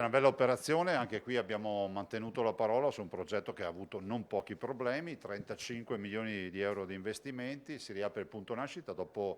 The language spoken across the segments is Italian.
Una bella operazione, anche qui abbiamo mantenuto la parola su un progetto che ha avuto non pochi problemi, 35 milioni di euro di investimenti, si riapre il punto nascita dopo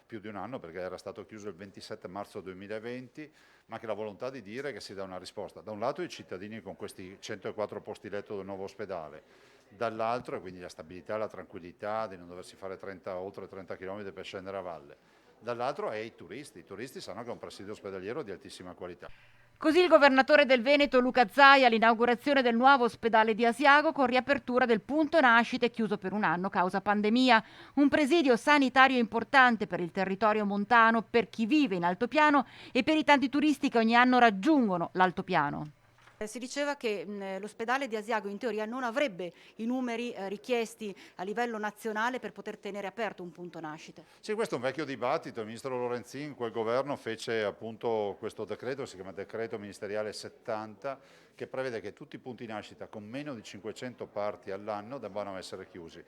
più di un anno perché era stato chiuso il 27 marzo 2020, ma anche la volontà di dire che si dà una risposta. Da un lato i cittadini con questi 104 posti letto del nuovo ospedale, dall'altro, e quindi la stabilità, la tranquillità di non doversi fare oltre 30 km per scendere a valle, dall'altro è i turisti sanno che è un presidio ospedaliero di altissima qualità. Così il governatore del Veneto Luca Zaia all'inaugurazione del nuovo ospedale di Asiago con riapertura del punto nascite chiuso per un anno causa pandemia. Un presidio sanitario importante per il territorio montano, per chi vive in altopiano e per i tanti turisti che ogni anno raggiungono l'altopiano. Si diceva che l'ospedale di Asiago in teoria non avrebbe i numeri richiesti a livello nazionale per poter tenere aperto un punto nascite. Sì, questo è un vecchio dibattito, il ministro Lorenzin, quel governo fece appunto questo decreto, si chiama decreto ministeriale 70, che prevede che tutti i punti nascita con meno di 500 parti all'anno debbano essere chiusi.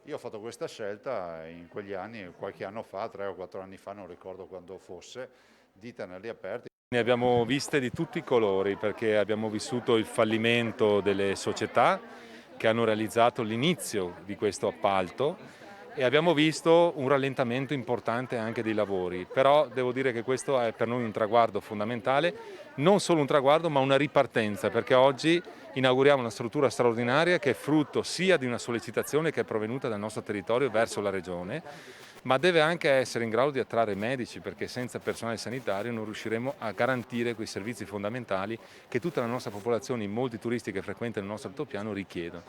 Io ho fatto questa scelta in quegli anni, qualche anno fa, 3 o 4 anni fa, non ricordo quando fosse, di tenerli aperti. Ne abbiamo viste di tutti i colori perché abbiamo vissuto il fallimento delle società che hanno realizzato l'inizio di questo appalto e abbiamo visto un rallentamento importante anche dei lavori, però devo dire che questo è per noi un traguardo fondamentale, non solo un traguardo ma una ripartenza, perché oggi inauguriamo una struttura straordinaria che è frutto sia di una sollecitazione che è provenuta dal nostro territorio verso la Regione, ma deve anche essere in grado di attrarre medici, perché senza personale sanitario non riusciremo a garantire quei servizi fondamentali che tutta la nostra popolazione, i molti turisti che frequentano il nostro altopiano richiedono.